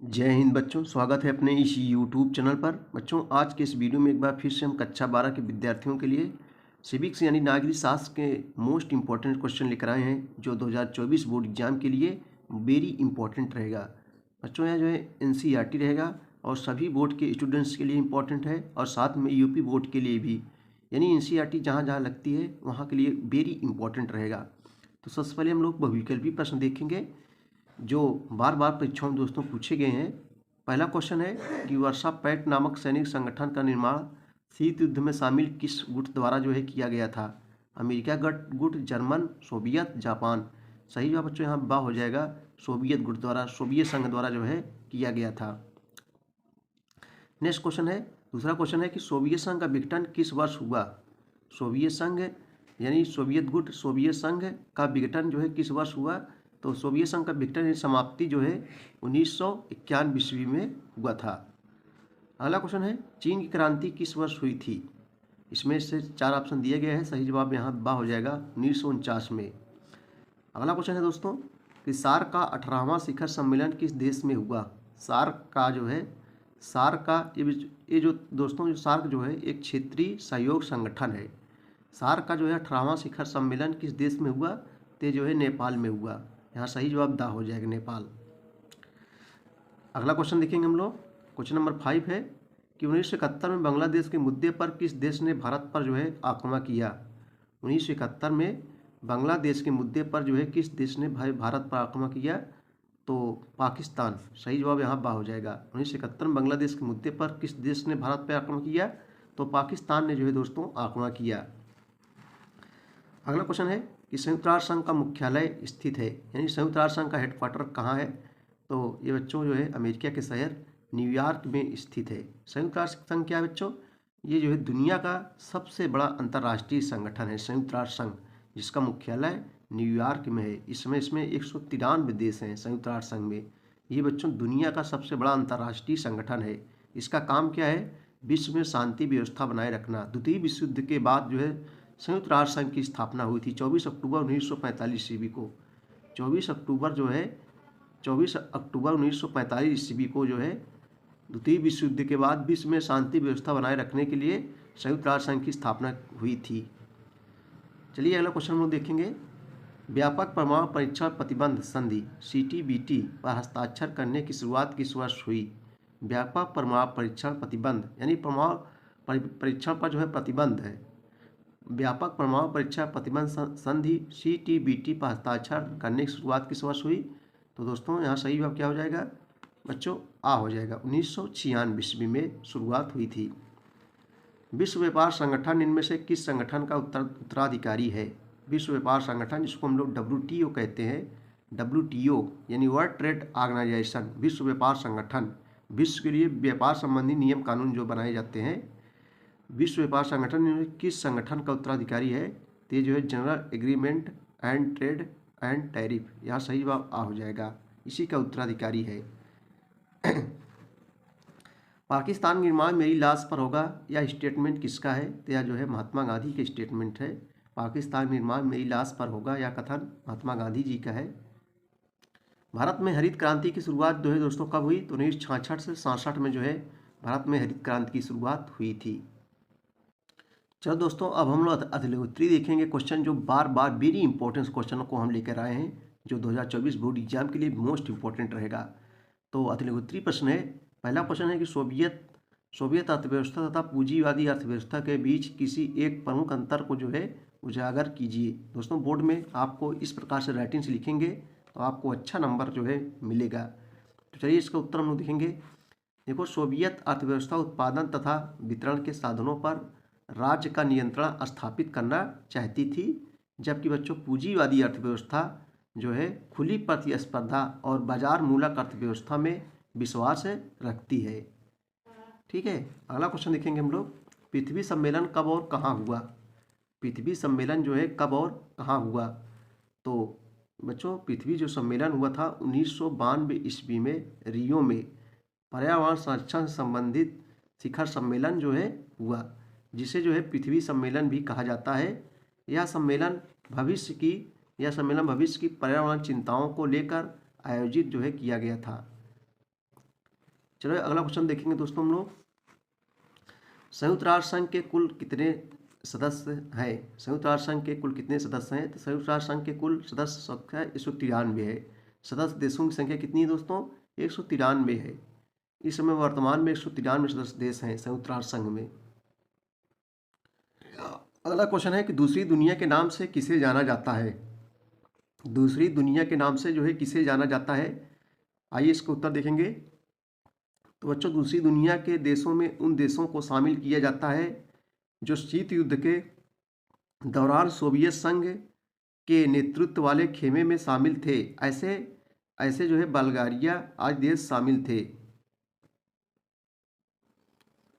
जय हिंद बच्चों, स्वागत है अपने इस यूट्यूब चैनल पर। बच्चों, आज के इस वीडियो में एक बार फिर से हम कक्षा 12 के विद्यार्थियों के लिए सिविक्स यानी नागरिक शास्त्र के मोस्ट इम्पॉर्टेंट क्वेश्चन लेकर आए हैं, जो 2024 बोर्ड एग्जाम के लिए वेरी इंपॉर्टेंट रहेगा। बच्चों, यह जो है NCERT रहेगा और सभी बोर्ड के स्टूडेंट्स के लिए इम्पॉर्टेंट है और साथ में यूपी बोर्ड के लिए भी, यानी NCERT जहाँ जहाँ लगती है वहाँ के लिए वेरी इंपॉर्टेंट रहेगा। तो सबसे पहले हम लोग बहुविकल्पी प्रश्न देखेंगे जो बार बार परीक्षाओं में दोस्तों पूछे गए हैं। पहला क्वेश्चन है कि वर्षा पैक्ट नामक सैनिक संगठन का निर्माण शीत युद्ध में शामिल किस गुट द्वारा जो है किया गया था? अमेरिका गुट, जर्मन, सोवियत, जापान। सही जवाब बच्चों यहाँ बा हो जाएगा, सोवियत गुट द्वारा, सोवियत संघ द्वारा जो है किया गया था। नेक्स्ट क्वेश्चन है, दूसरा क्वेश्चन है कि सोवियत संघ का विघटन किस वर्ष हुआ? सोवियत संघ यानी सोवियत गुट, सोवियत संघ का विघटन जो है किस वर्ष हुआ? तो सोवियत संघ का विघटन यानी समाप्ति जो है 1991 ईस्वी में हुआ था। अगला क्वेश्चन है, चीन की क्रांति किस वर्ष हुई थी? इसमें से 4 ऑप्शन दिए गए हैं, सही जवाब यहाँ बा हो जाएगा 1949 में। अगला क्वेश्चन है दोस्तों कि सार्क का 18वां शिखर सम्मेलन किस देश में हुआ? सार्क का जो है, सार्क का ये जो दोस्तों जो सार्क जो है एक क्षेत्रीय सहयोग संगठन है। सार्क का जो है 18वां शिखर सम्मेलन किस देश में हुआ? तो जो है नेपाल में हुआ। यहाँ सही जवाब दा हो जाएगा, नेपाल। अगला क्वेश्चन देखेंगे हम लोग, क्वेश्चन नंबर 5 है कि 1971 में बांग्लादेश के मुद्दे पर किस देश ने भारत पर जो है आक्रमण किया? 1971 में बांग्लादेश के मुद्दे पर जो है किस देश ने भारत पर आक्रमण किया? तो पाकिस्तान। सही जवाब यहाँ बा हो जाएगा। 1971 में बांग्लादेश के मुद्दे पर किस देश ने भारत पर आक्रमण किया? तो पाकिस्तान ने जो है दोस्तों आक्रमण किया। अगला क्वेश्चन है कि संयुक्त राष्ट्र संघ का मुख्यालय स्थित है, यानी संयुक्त राष्ट्र संघ का हेडक्वार्टर कहाँ है? तो ये बच्चों जो है अमेरिका के शहर न्यूयॉर्क में स्थित है। संयुक्त राष्ट्र संघ क्या है बच्चों? ये जो है दुनिया का सबसे बड़ा अंतर्राष्ट्रीय संगठन है संयुक्त राष्ट्र संघ, जिसका मुख्यालय न्यूयॉर्क में है। इसमें 193 देश हैं संयुक्त राष्ट्र संघ में। ये बच्चों दुनिया का सबसे बड़ा अंतर्राष्ट्रीय संगठन है। इसका काम क्या है? विश्व में शांति व्यवस्था बनाए रखना। द्वितीय विश्व युद्ध के बाद जो है संयुक्त राष्ट्र संघ की स्थापना हुई थी 24 अक्टूबर 1945 ईस्वी को। 24 अक्टूबर 1945 ईस्वी को जो है द्वितीय विश्व युद्ध के बाद विश्व में शांति व्यवस्था बनाए रखने के लिए संयुक्त राष्ट्र संघ की स्थापना हुई थी। चलिए अगला क्वेश्चन हम लोग देखेंगे, व्यापक परमाणु परीक्षण प्रतिबंध संधि CTBT पर हस्ताक्षर करने की शुरुआत किस वर्ष हुई? व्यापक परमाणु परीक्षण प्रतिबंध यानी परमाणु परीक्षण पर जो है प्रतिबंध है। व्यापक परमाणु परीक्षण प्रतिबंध संधि CTBT पर हस्ताक्षर करने की शुरुआत किस वर्ष हुई? तो दोस्तों यहाँ सही जवाब क्या हो जाएगा बच्चों? आ हो जाएगा, 1996 ईस्वी में शुरुआत हुई थी। विश्व व्यापार संगठन इनमें से किस संगठन का उत्तराधिकारी है? विश्व व्यापार संगठन, जिसको हम लोग WTO कहते हैं, WTO यानी वर्ल्ड ट्रेड ऑर्गेनाइजेशन, विश्व व्यापार संगठन, विश्व के लिए व्यापार संबंधी नियम कानून जो बनाए जाते हैं, विश्व व्यापार संगठन में किस संगठन का उत्तराधिकारी है? तो ये जो है general agreement and trade and tariff. यहाँ सही जवाब आ हो जाएगा, इसी का उत्तराधिकारी है। पाकिस्तान निर्माण मेरी लाश पर होगा, यह स्टेटमेंट किसका है? तो यह जो है महात्मा गांधी के स्टेटमेंट है। पाकिस्तान निर्माण मेरी लाश पर होगा, यह कथन महात्मा गांधी जी का है। भारत में हरित क्रांति की शुरुआत जो है दोस्तों कब हुई? तो 1966 से 67 में जो है भारत में हरित क्रांति की शुरुआत हुई थी। चलो दोस्तों, अब हम लोग अतिलघुत्री देखेंगे, क्वेश्चन जो बार बार वेरी इंपॉर्टेंट क्वेश्चनों को हम लेकर आए हैं, जो 2024 बोर्ड एग्जाम के लिए मोस्ट इंपॉर्टेंट रहेगा। तो अतिलघुत्री प्रश्न है, पहला क्वेश्चन है कि सोवियत अर्थव्यवस्था तथा पूंजीवादी अर्थव्यवस्था के बीच किसी एक प्रमुख अंतर को जो है उजागर कीजिए। दोस्तों बोर्ड में आपको इस प्रकार से राइटिंग से लिखेंगे तो आपको अच्छा नंबर जो है मिलेगा। तो चलिए इसका उत्तर हम लोग देखेंगे। देखो, सोवियत अर्थव्यवस्था उत्पादन तथा वितरण के साधनों पर राज्य का नियंत्रण स्थापित करना चाहती थी, जबकि बच्चों पूंजीवादी अर्थव्यवस्था जो है खुली प्रतिस्पर्धा और बाजार मूलक अर्थव्यवस्था में विश्वास रखती है। ठीक है, अगला क्वेश्चन देखेंगे हम लोग, पृथ्वी सम्मेलन कब और कहाँ हुआ? पृथ्वी सम्मेलन जो है कब और कहाँ हुआ? तो बच्चों पृथ्वी जो सम्मेलन हुआ था 1992 ईस्वी में रियो में पर्यावरण संरक्षण से संबंधित शिखर सम्मेलन जो है हुआ, जिसे जो है पृथ्वी सम्मेलन भी कहा जाता है। यह सम्मेलन भविष्य की पर्यावरण चिंताओं को लेकर आयोजित जो है किया गया था। चलो अगला क्वेश्चन देखेंगे दोस्तों हम लोग। संयुक्त राष्ट्र संघ के कुल कितने सदस्य हैं? संयुक्त राष्ट्र संघ के कुल कितने सदस्य हैं? तो संयुक्त राष्ट्र संघ के कुल सदस्य संख्या 193 है। सदस्य देशों की संख्या कितनी है दोस्तों? 193 है। इस समय वर्तमान में 193 सदस्य देश हैं संयुक्त राष्ट्र संघ में। अगला क्वेश्चन है कि दूसरी दुनिया के नाम से किसे जाना जाता है? दूसरी दुनिया के नाम से जो है किसे जाना जाता है? आइए इसका उत्तर देखेंगे। तो बच्चों, दूसरी दुनिया के देशों में उन देशों को शामिल किया जाता है जो शीत युद्ध के दौरान सोवियत संघ के नेतृत्व वाले खेमे में शामिल थे। ऐसे ऐसे जो है बल्गारिया आदि देश शामिल थे।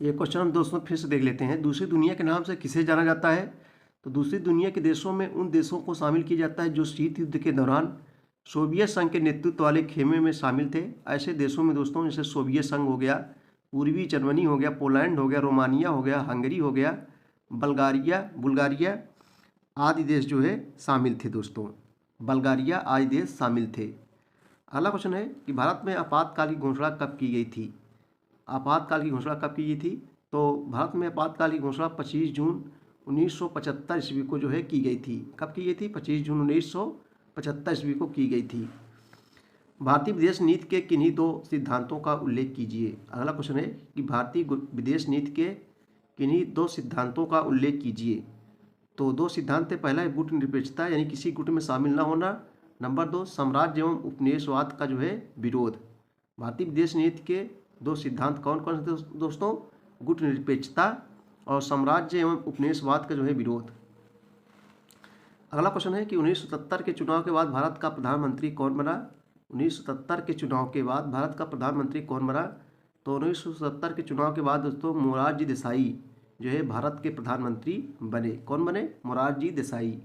ये क्वेश्चन हम दोस्तों फिर से देख लेते हैं। दूसरी दुनिया के नाम से किसे जाना जाता है? तो दूसरी दुनिया के देशों में उन देशों को शामिल किया जाता है जो शीत युद्ध के दौरान सोवियत संघ के नेतृत्व वाले खेमे में शामिल थे। ऐसे देशों में दोस्तों जैसे सोवियत संघ हो गया, पूर्वी जर्मनी हो गया, पोलैंड हो गया, रोमानिया हो गया, हंगरी हो गया, बुल्गारिया आदि देश जो है शामिल थे दोस्तों। बल्गारिया आदि देश शामिल थे। अगला क्वेश्चन है कि भारत में आपातकाल की घोषणा कब की गई थी? आपातकाल की घोषणा कब की गई थी? तो भारत में आपातकाल की घोषणा 25 जून 1975 ईस्वी को जो है की गई थी। कब की गई थी? 25 जून 1975 ईस्वी को की गई थी। भारतीय विदेश नीति के किन्हीं दो सिद्धांतों का उल्लेख कीजिए। अगला क्वेश्चन है कि भारतीय विदेश नीति के किन्हीं दो सिद्धांतों का उल्लेख कीजिए। तो दो सिद्धांत है। पहला है गुट निरपेक्षता, यानी किसी गुट में शामिल न होना। नंबर 2, साम्राज्य एवं उपनिवेशवाद का जो है विरोध। भारतीय विदेश नीति के दो सिद्धांत कौन कौन से दोस्तों? गुट निरपेक्षता और साम्राज्य एवं उपनिवेशवाद का जो है विरोध। अगला क्वेश्चन है कि 1977 के चुनाव के बाद भारत का प्रधानमंत्री कौन बना? 1977 के चुनाव के बाद भारत का प्रधानमंत्री कौन बना? तो 1977 के चुनाव के बाद दोस्तों मोरारजी देसाई जो है भारत के प्रधानमंत्री बने। कौन बने? मोरारजी देसाई।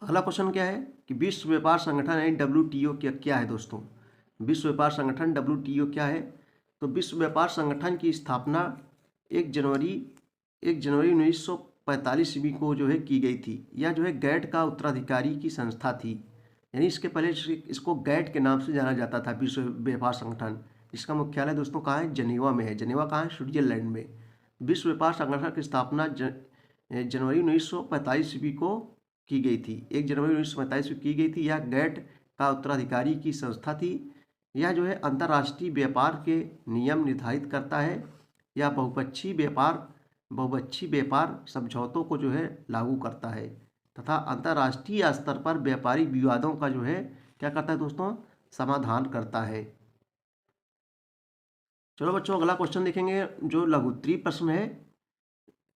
अगला क्वेश्चन क्या है कि विश्व व्यापार संगठन यानी WTO क्या है दोस्तों? विश्व व्यापार संगठन WTO क्या है? तो विश्व व्यापार संगठन की स्थापना 1 जनवरी 1945 ईस्वी को जो है की गई थी। यह जो है गैट का उत्तराधिकारी की संस्था थी, यानी इसके पहले इसको गैट के नाम से जाना जाता था, विश्व व्यापार संगठन। इसका मुख्यालय दोस्तों कहाँ है? जेनेवा में है। जेनेवा कहाँ है? स्विट्जरलैंड में। विश्व व्यापार संगठन की स्थापना जनवरी 1945 ईस्वी को की गई थी। 1 जनवरी 1945 को की गई थी। यह गैट का उत्तराधिकारी की संस्था थी। यह जो है अंतर्राष्ट्रीय व्यापार के नियम निर्धारित करता है। यह बहुपक्षीय व्यापार समझौतों को जो है लागू करता है तथा अंतर्राष्ट्रीय स्तर पर व्यापारिक विवादों का जो है क्या करता है दोस्तों? समाधान करता है। चलो बच्चों अगला क्वेश्चन देखेंगे जो लघुत्तरीय प्रश्न है।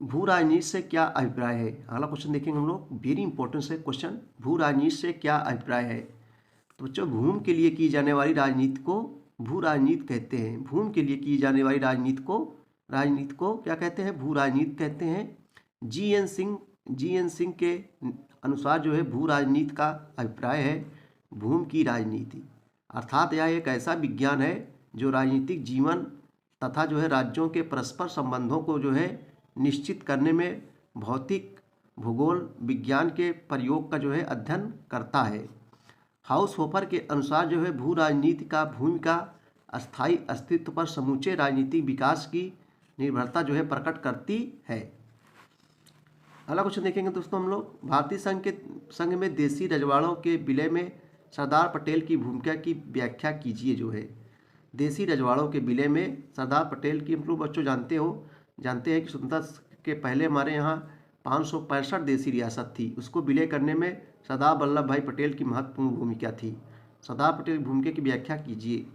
भू राजनीति से क्या अभिप्राय है? अगला क्वेश्चन देखेंगे हम लोग। वेरी इंपॉर्टेंट है क्वेश्चन। भू राजनीति से क्या अभिप्राय है? तो बच्चों भूमि के लिए की जाने वाली राजनीति को भू राजनीति कहते हैं। भूमि के लिए की जाने वाली राजनीति को क्या कहते हैं? भू राजनीति कहते हैं। जी.एन. सिंह के अनुसार जो है भू राजनीति का अभिप्राय है भूमि की राजनीति, अर्थात यह एक ऐसा विज्ञान है जो राजनीतिक जीवन तथा जो है राज्यों के परस्पर संबंधों को जो है निश्चित करने में भौतिक भूगोल विज्ञान के प्रयोग का जो है अध्ययन करता है। हाउसहोफर के अनुसार जो है भू राजनीति का भूमि का अस्थायी अस्तित्व पर समूचे राजनीतिक विकास की निर्भरता जो है प्रकट करती है। अगला क्वेश्चन देखेंगे दोस्तों हम लोग। भारतीय संघ में देसी रजवाड़ों के विलय में सरदार पटेल की भूमिका की व्याख्या कीजिए। जो है देसी रजवाड़ों के विलय में सरदार पटेल की, हम लोग बच्चों जानते हैं कि स्वतंत्रता के पहले हमारे यहाँ 565 देसी रियासत थी। उसको विलय करने में सरदार वल्लभ भाई पटेल की महत्वपूर्ण भूमिका थी। सरदार पटेल की भूमिका की व्याख्या कीजिए।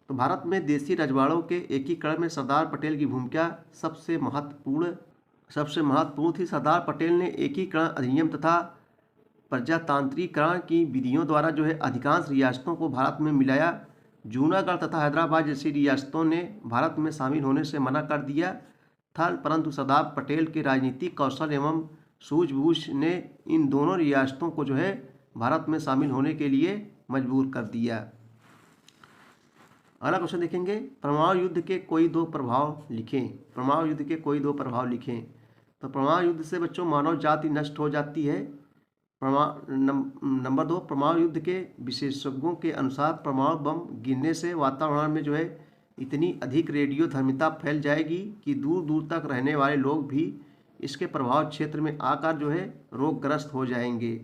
तो भारत में देसी रजवाड़ों के एकीकरण में सरदार पटेल की भूमिका सबसे महत्वपूर्ण थी। सरदार पटेल ने एकीकरण अधिनियम तथा प्रजातांत्रिकरण की विधियों द्वारा जो है अधिकांश रियासतों को भारत में मिलाया। जूनागढ़ तथा हैदराबाद जैसी रियासतों ने भारत में शामिल होने से मना कर दिया था, परंतु सरदार पटेल के राजनीतिक कौशल एवं सूझबूझ ने इन दोनों रियासतों को जो है भारत में शामिल होने के लिए मजबूर कर दिया। अगला क्वेश्चन देखेंगे। परमाणु युद्ध के कोई दो प्रभाव लिखें। परमाणु युद्ध के कोई दो प्रभाव लिखें। तो परमाणु युद्ध से बच्चों मानव जाति नष्ट हो जाती है। नंबर 2, परमाणु युद्ध के विशेषज्ञों के अनुसार परमाणु बम गिरने से वातावरण में जो है इतनी अधिक रेडियोधर्मिता फैल जाएगी कि दूर दूर तक रहने वाले लोग भी इसके प्रभाव क्षेत्र में आकर जो है रोगग्रस्त हो जाएंगे।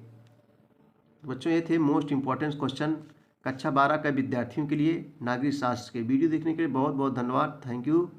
बच्चों, ये थे मोस्ट इम्पॉर्टेंट क्वेश्चन कक्षा 12 के विद्यार्थियों के लिए नागरिक शास्त्र के। वीडियो देखने के लिए बहुत बहुत धन्यवाद। Thank you.